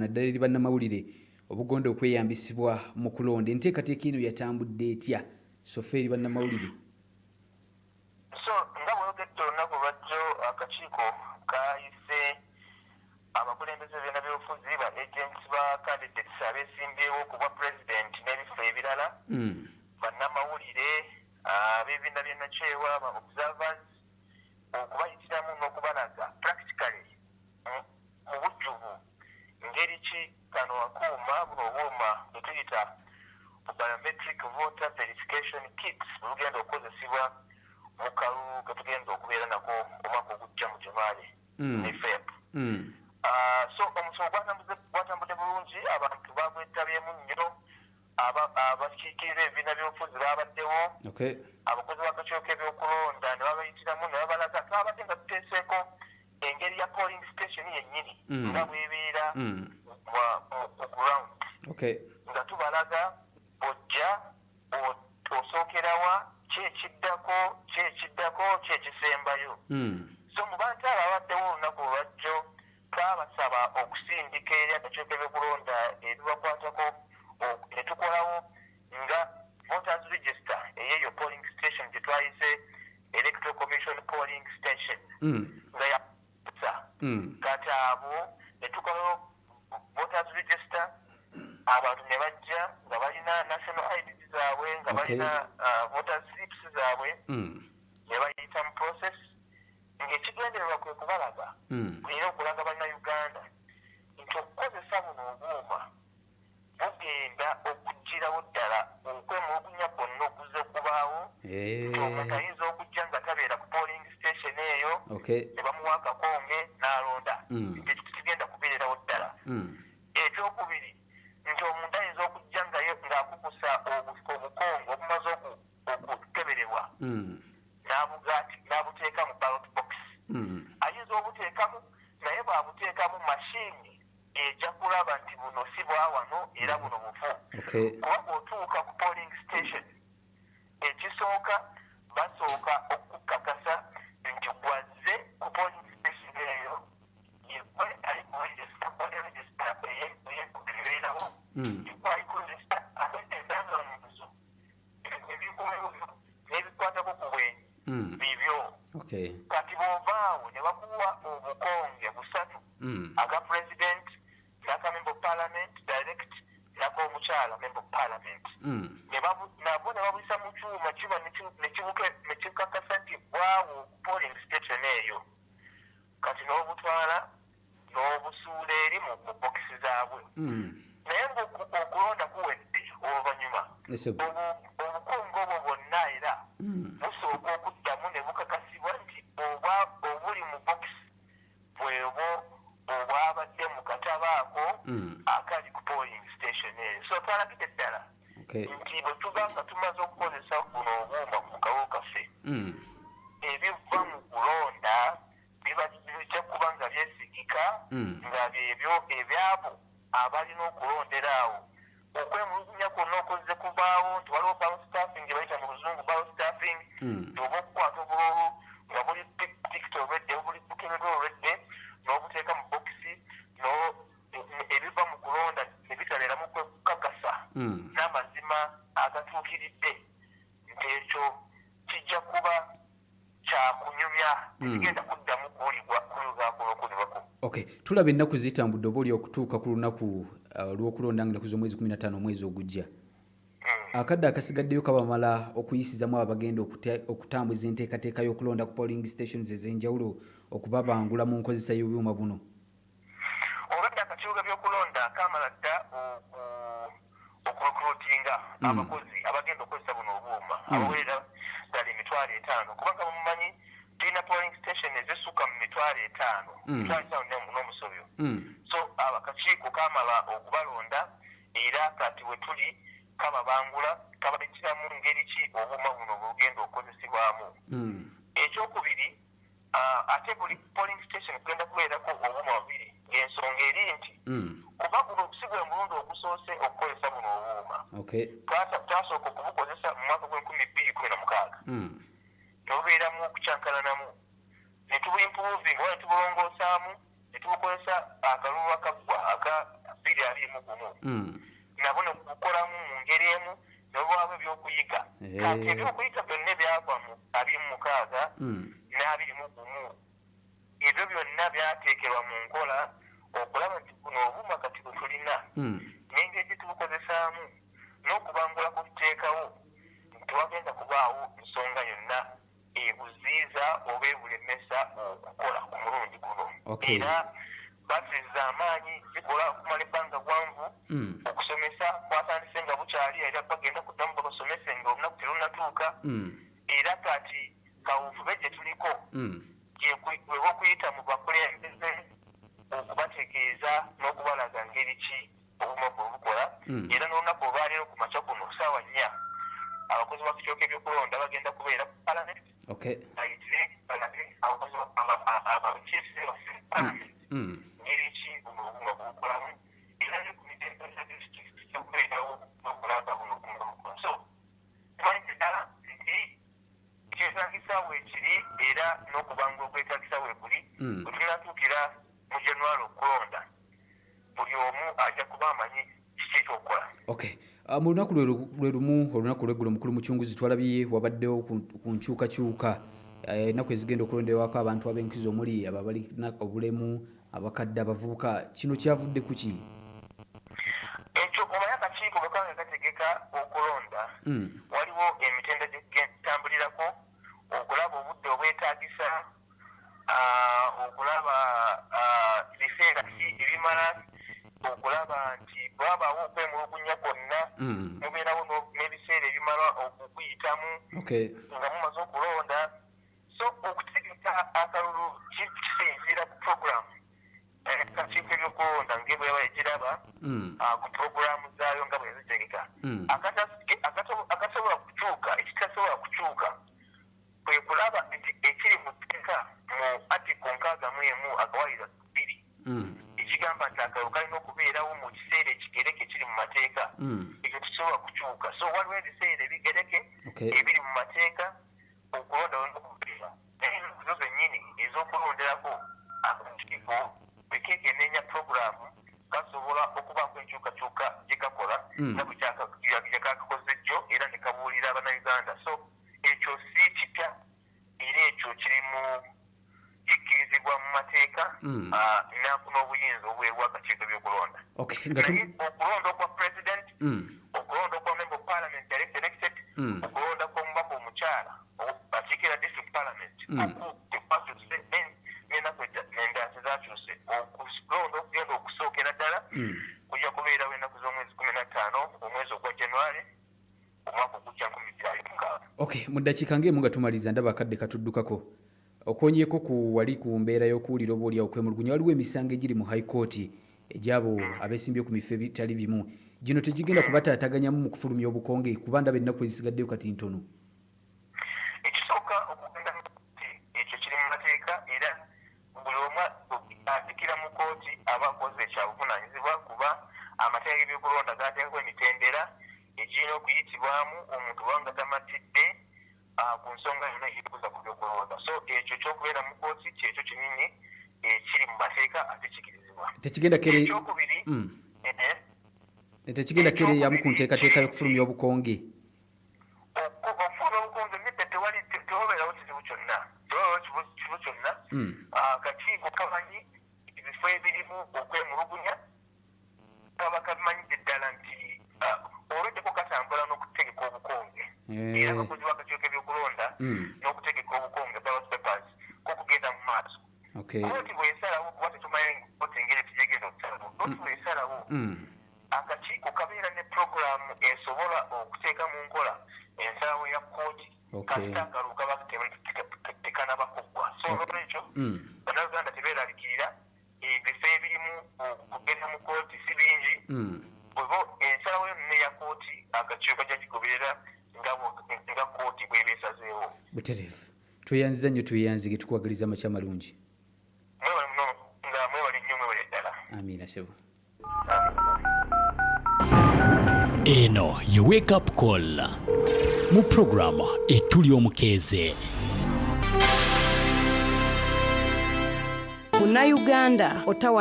naddala eri bannamawulire obugonda okweyambisibwa mu kulonda. Enteekateeka eno yatambudde etya sofe eri bannamawulire? So nga bwogedde olunaku lwajjo akakiiko kayise abakulembeze byonna byobufuzi ba agents ba candidates abeesimbyewo ku bwa president n'ebifo ebirala bannamawulire ab'ebibiina by'ennakyewa ba observers okubayitiramu n'okubalaga practically mu bujjuvu ngeri ki kano akuuma buno obuuma bwe tuyita biometric voter verification kits bulugenda okukozesebwa mu kalulu ke tugenda okubeera nako omwaka ogujja mu Jumaale ne Feb. So omusomo gwatambudde bulungi, abantu bagwetabyemu nnyo, abakiikirira ebibiina by'obufuzi baabaddewo, abakozi b'akakiiko k'ebyokulonda ne babayitiramu ne babalaga. Twabadde nga tuteeseeko engeri ya polling station yennyini nga bw'ebeera ku ground, nga tubalaga ojja osookerawa, kyekiddako kyekisembayo. So mu bantu abo abaddewo olunaku olwajjo twabasaba okusindika eri akakiiko k'ebyokulonda ebibakwatako ne tukolawo nga voters register eyeeyo polling station gye twayise electoral commission polling station nga yakusa kati abo ne tukolawo voters register, abantu ne bajja nga balina national IDs zaabwe, nga balina voters slips zaabwe, ne bayita mu process ng'ekigendererwa kwe kubalaga era okulaga bannayuganda nti okukozesa buno obuuma bugenda okugirawo ddala okwemulugunya kwonna okuze okubaawo, nti omuntu ayinza okujja nga tabeera ku polling station eyo ne bamuwa akakonge n'alonda, nti kigenda kubeererawo ddala. Ekyokubiri nti omuntu ayinza okujja ng'akukusa obukonge obumaze okukeberebwa n'abuteeka mu ballot box. Ayinza obuteekamu naye bw'abuteekamu mashini ejja kulaba nti buno si bwa wano era buno bufu. Kuba bw'otuuka ku polling station, ekisooka basooka okukakasa nti gwazze ku polling station eyo yegwe ali kuregisita regisita eyeebeerawo, yegwe ali kuregisita abeeteesangamuzo ebikuwewo n'ebikwatako ku bwenyi bibyo. Kati bw'ovaawo ne bakuwa obukonge busatu, aga president n'aka member of parliament direct n'ak'omukyala member of parliament, nabwo ne babuyisa mu kyuma kiba ne kikakasa nti bwawo ku polling station eyo. Kati n'obutwala n'obusuula eri mu bokisi zaabwe. Naye ng'okulonda kuwedde oluvannyuma obukonge obwo bwonna era busooka okuddamu ne bukakasibwa nti obuli mu bokisi bwebo obwabadde mu katabo ako akali ku polling station eyo. So twalagidde ddala nti bwe tuba nga tumaze okukozesa buno obuuma mu kalulu kaffe, ebiva mu kulonda bijja kuba nga byesigika nga byebyo ebyabo abalina okulondera awo. Okwemulugunya kwonna okozze kubaawo, nti waliwo ballot staffing gye bayita mu luzungu ballot staffing, nti oba okukwata obululu nga buli tikiti olwedde buli bukebebwa olwedde n'obuteeka mu bokisi, ebiva mu kulonda ne bitaleeramu kwekukakasa n'amazima agatuukiridde, ng'ekyo kijja kuba kyakunyumya, tekigenda kuddamu kuwulibwako. Tulaba ennaku zitambudde oba oli okutuuka ku lunaku olw'okulonda nga naku z'omwezi 15 omwezi ogujja. Akadde akasigaddeyo kabamala okuyisizamu abagenda okutambuza enteekateeka y'okulonda ku polling stations ez'enjawulo okubabangula mu nkozesa y'obyuma buno? Obadde akakiiko k'ebyokulonda kaamala dda okurekrutinga abakozi abagenda okukozesa buno obuuma abawerera ddala 5,000, kubanga mumanyi tulina polling station ezisukka mu 5,000 n'omusobyo. So akakiiko kaamala okubalonda era kati we tuli kababangula, kabayitiramu ngeri ki obuuma buno bugenda okukozesebwamu. Ekyokubiri, ate buli polling station kugenda kubeerako obuuma bubiri, ng'ensonga eri nti kuba guno si gwe mulundi ogusoose okukozesa buno obuuma. Twasooka okubukozesa mu mwaka gw'2016 nobubeeramu okukyankalanamu, ne tubuimpuvinga oba ne tubulongoosaamu, ne tubukozesa akalulu aka 2021 nabona okukolamu mu ngeri emu n'obwamu ebyokuyiga kati ebyokuyiga byonna byava mu 26 n'21 ebyo byonna byateekerwa mu nkola okulaba nti buno obuma kati bwe tulina n'engeri gyetubukozesaamu n'okubangula kututeekawo tewagenda kubaawo nsonga yonna ebuziiza oba ebulemesa okukola ku mulundi guno era batiriza amaanyi zikola okumala ebbanga gwanvu okusomesa kwatandise nga bukyali era bagenda kuddamu bakasomese nga olunaku terunatuuka era kati kawuufube gye tuliko webokuyita mu bakulembeze okubategeeza n'okubalaga ngeri ki obuma bwe bukola era n'olunaku olwaleero ku makya kuno saawa 4 abakozi ba kitooka ebyokulonda bagenda kubeera ku palamenti ngeri ki obuma bwokolamu era ne ku mitendera gy'okubeerawo n'okulanga buno obuma so tumanyi ddala nti kyetagisa weekiri era n'okubanga okwetagisa weekuli bwe tunatuukira mu January okulonda buli omu ajja kuba amanyi kiki ekyokukola. Mu lunaku lwe lumu olunaku lw'eggulo mukulu mukyunguzi twalabye wabaddewo ku nkyukakyuka ennaku ezigenda okulonderwako abantu ab'enkizo omuli abo abalina obulemu abakadde abavubuka kino kyavudde ku ki? Ekyo omanyi akakiiko bwe kaba gategeka okulonda waliwo emitendera gyetambulirako okulaba obudde obwetaagisa okulaba biseera ki ebimala okulaba nti bwabaawo okwemulugunya kwonna mubeerawo n'ebiseera ebimala okukuyitamu nga mumaze okulonda so okutegeka akalulu kisinziira ku puroguramu akakiiko ebyokulonda ng'ebweba ekiraba ku puroguramu zaayo nga bwe zitegeka akasobola kukyuka ekitasobola kukyuka kwe kulaba nti ekiri mu tteeka mu article 61 akawalira 2 ekigamba nti akalulu kalina okubeerawo mu kiseera ekigereke ekiri mu mateeka ekyo kisobola kukyuka so waliwo ebiseera ebigereke ebiri mu mateeka okulonda olinaokubeera naye ennaku zo zennyini ez'okulonderako akakiiko bwe keekenneenya puroguramu kasobola okubaako enkyukakyuka gye kakola nga bwe kyakakakoze jjo era ne kabuulira abannayuganda so ekyo si kipya era ekyo kirimu kikkirizibwa mu mateeka n'afuna obuyinza obweru akakiiko ebyokulonda naye okulonda okwa president okulonda okwa member of parliament direct elected okulonda kw'omubaka omukyala akiikira district parliament tekwasuse n'ennaku endala tezakyuse okulonda okugenda okusookera ddala kujja kubeerawo ennaku z'omwezi 15 omwezi ogwa January omwaka ogujja 2026. Mu ddakiika ng'emu nga tumaliza ndaba akadde katuddukako okwonyeeko ku wali ku mbeera y'okuwulira oba oli okwemulugunya waliwo emisango egiri mu high court egy'abo abeesimbye ku bifo ebitali bimu gino tegigenda kubataataganyamu mu kufulumya obukonge kuba ndaba ennaku ezisigaddeyo kati ntono. Ekisooka okugenda mu kkooti ekyo kiri mu mateeka era buli omu atikira mu kkooti aba akoze ekyabuvunaanyizibwa kuba amateeka g'ebyokulonda gaateekako emitendera egirina okuyitibwamu omuntu wanga tamatidde ku nsonga yonna eyekuza ku byokulonda so ekyo kyokubeera mu kkooti kyekyo kinini ekiri mu mateeka ate kikirizibwa ekyokubiri tekigenda kere yamu ku nteekateeka y'okufulumya obukonge okufulumya obukonge nedda tewabeerawo kizibu kyonna akakiiko kamanyi ebifo ebirimu okwemulugunya kaba kamanyidde ddala nti olweddeko katambula n'okutegeka obukonge era abakozi b'akakiiko ebyokulonda n'okutegeka obukonge ballot papers kokugenda mu maaso kooti bwesalawo kuba tetumanyi kooti engeri tijegenda okusalawo kooti bwesalawo akakiiko kabeera ne puroguramu esobola okuteeka mu nkola ensalawo ya kooti kasita akalulu kaba tekanabakugwa so olwekyo bannayuganda tebeeralikirira ebifo ebirimu okugenda mu kooti si bingi bwebo ensalawo yonna eya kooti akakiiko kajja kigoberera nga kooti bw'ebeesazeewo. Butereevu tweyanziza nnyo tweyanzige tukwagaliza amakya malungi mwewale muno nga mwewale nnyo mwewale ddala. Amiina sebo. Eno ye wake up call mu program etuli omukeeze. Munnayuganda otawa